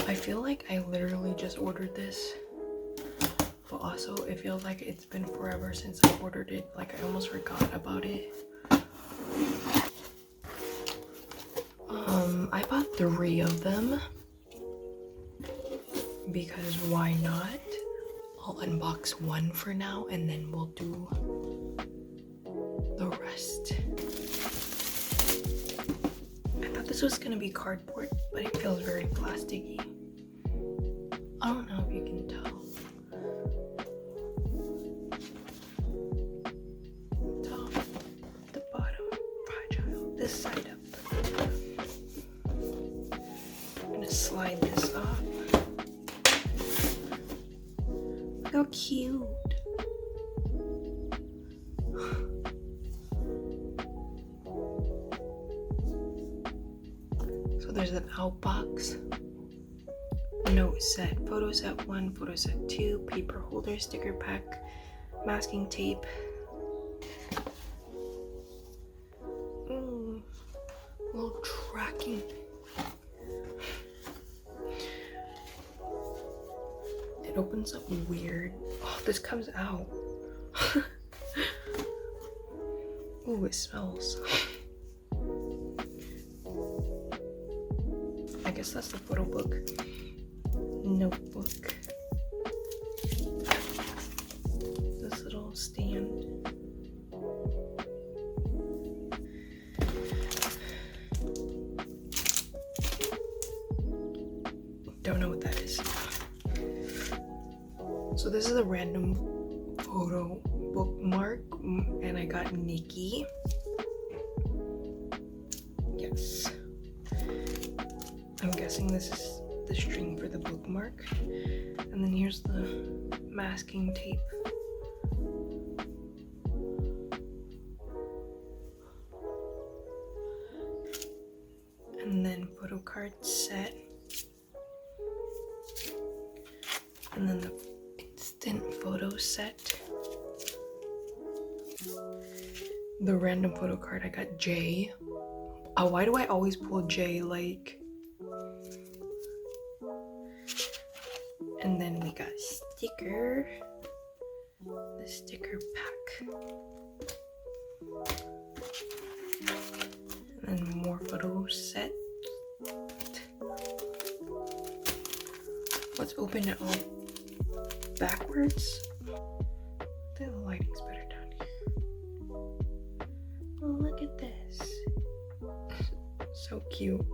I feel like I literally just ordered this, but also it feels like it's been forever since I ordered it. Like I almost forgot about it. I bought 3 of them because why not? I'll unbox 1 for now and then we'll do the rest. I thought this was gonna be cardboard, but it feels very plasticky. I don't know if you can tell. Top, the bottom, fragile, this side up. I'm gonna slide this off. Look how cute. So there's an out box, note set, photo set 1, photo set 2, paper holder, sticker pack, masking tape. Little tracking. It opens up weird. Oh, this comes out. Oh, it smells. I guess that's the photo book. Notebook. This little stand. Don't know what that is. So this is a random photo bookmark, and I got Nikki. Yes. I'm guessing this is the string for the bookmark. And then here's the masking tape. And then photo card set. And then the instant photo set. The random photo card, I got J. Why do I always pull J? Like, and then we got sticker, the sticker pack, and then more photo set. Let's open it all backwards. The lighting's better down here. Oh, look at this. So cute.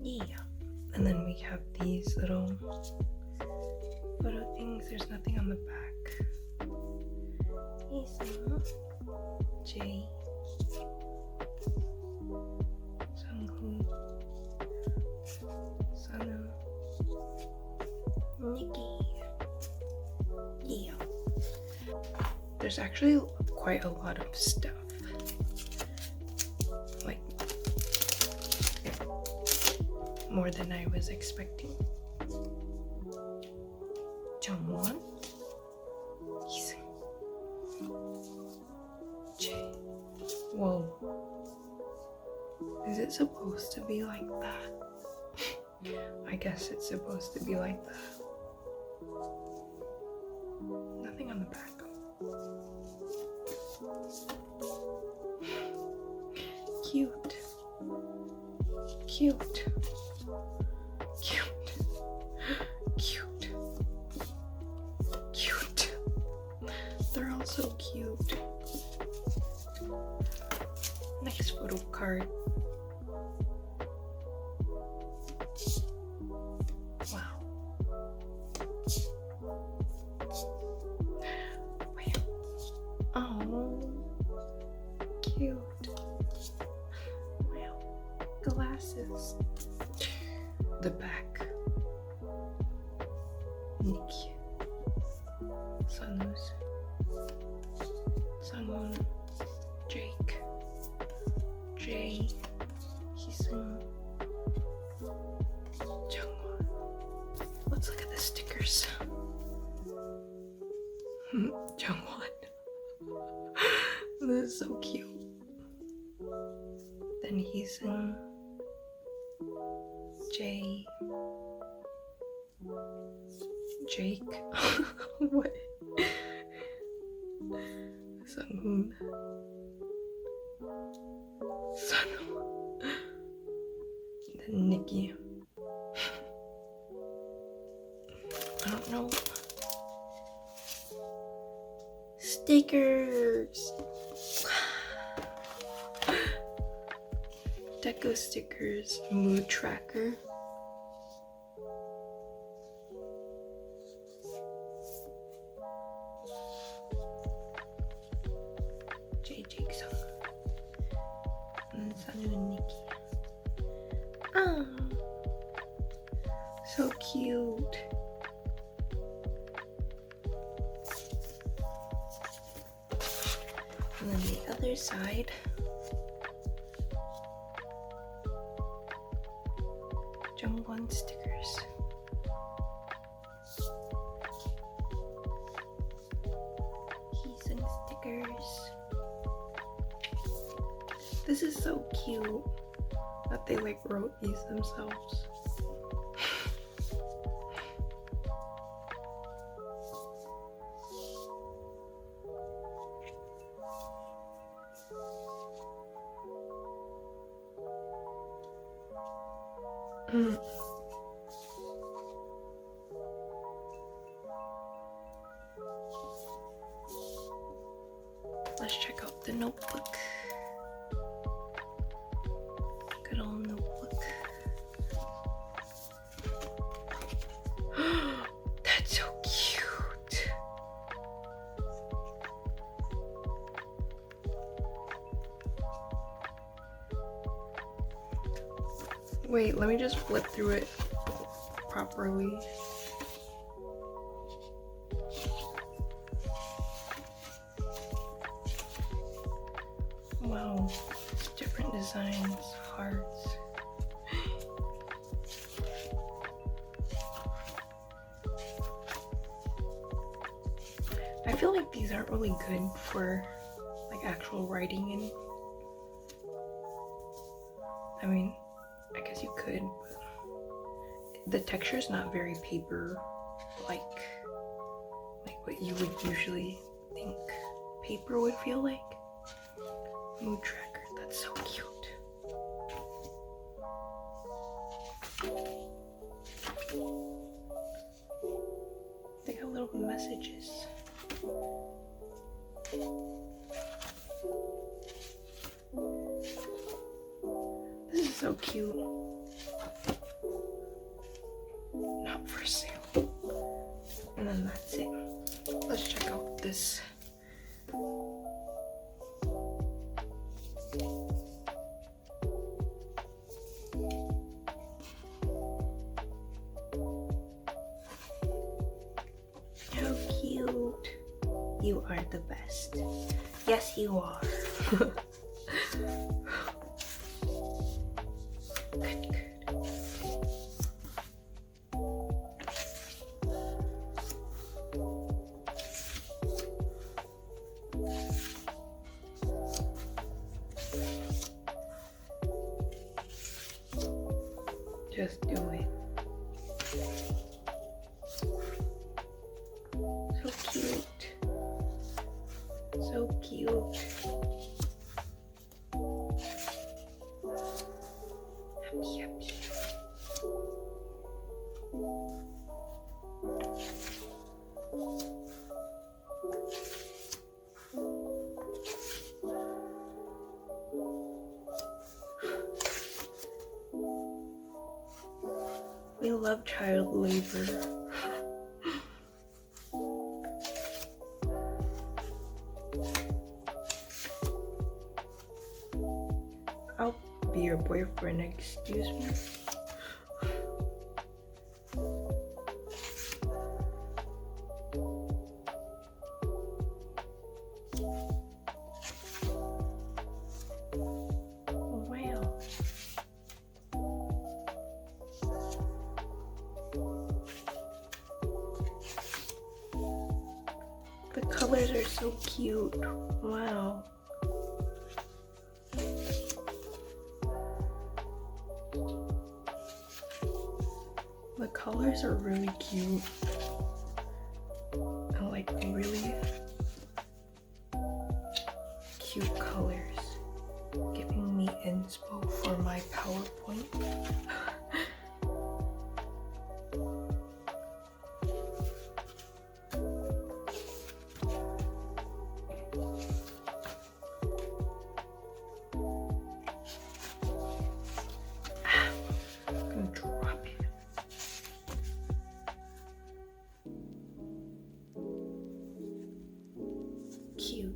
Yeah. And then we have these little photo things. There's nothing on the back. J. Sunghoon. Sunu. Nikki. Yeah. There's actually quite a lot of stuff. Like, more than I was expecting. Jungwon. J. Whoa. Is it supposed to be like that? I guess it's supposed to be like that. Nothing on the back. Cute. Cute. Cute. Cute. Cute. They're all so cute. Nice photo card. Wow. Oh, cute. Wow. Glasses. The back. Nikki. Sunus. Sungwon. Jake. Jay. Hisun. Jungwon. Let's look at the stickers. Jungwon. This is so cute. Then he's in Jake. What? Sunhoon. Then Nikki. I don't know. Stickers. Deco stickers. Mood tracker. Jake song. And Sanu and Nikki. Oh, so cute. And then the other side. Jungwon stickers. Heesung stickers. This is so cute that they like wrote these themselves. Let's check out the notebook. Good old notebook. That's so cute. Wait, let me just flip through it properly. Wow, different designs, hearts. I feel like these aren't really good for like actual writing in. I mean, I guess you could, but the texture is not very paper like what you would usually think paper would feel like. Mood tracker, that's so cute. They got little messages. This is so cute. Not for sale. And then that's it. Let's check out this. How cute. You are the best. Yes, you are. Good. Just do it. So cute. So cute. Happy, happy. We love child labor. I'll be your boyfriend, excuse me. Wow. The colors are so cute. Wow. colors are really cute. And like really cute colors, giving me inspo for my PowerPoint. I'm gonna drop it. Cute.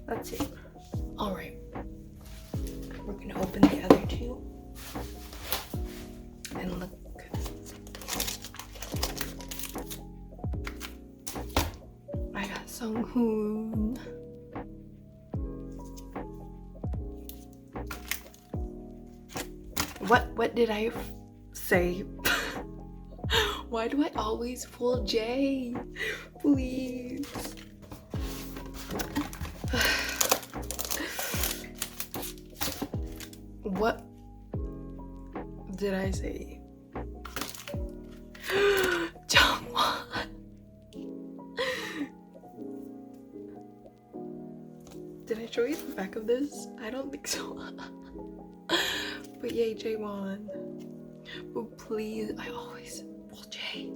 That's it. All right. We're gonna open the other two and look. I got Sunghoon. What did I say? Why do I always pull J? Please. What did I say? Jungwon. Did I show you the back of this? I don't think so. But yay, Jaewon. But please, I always pull J.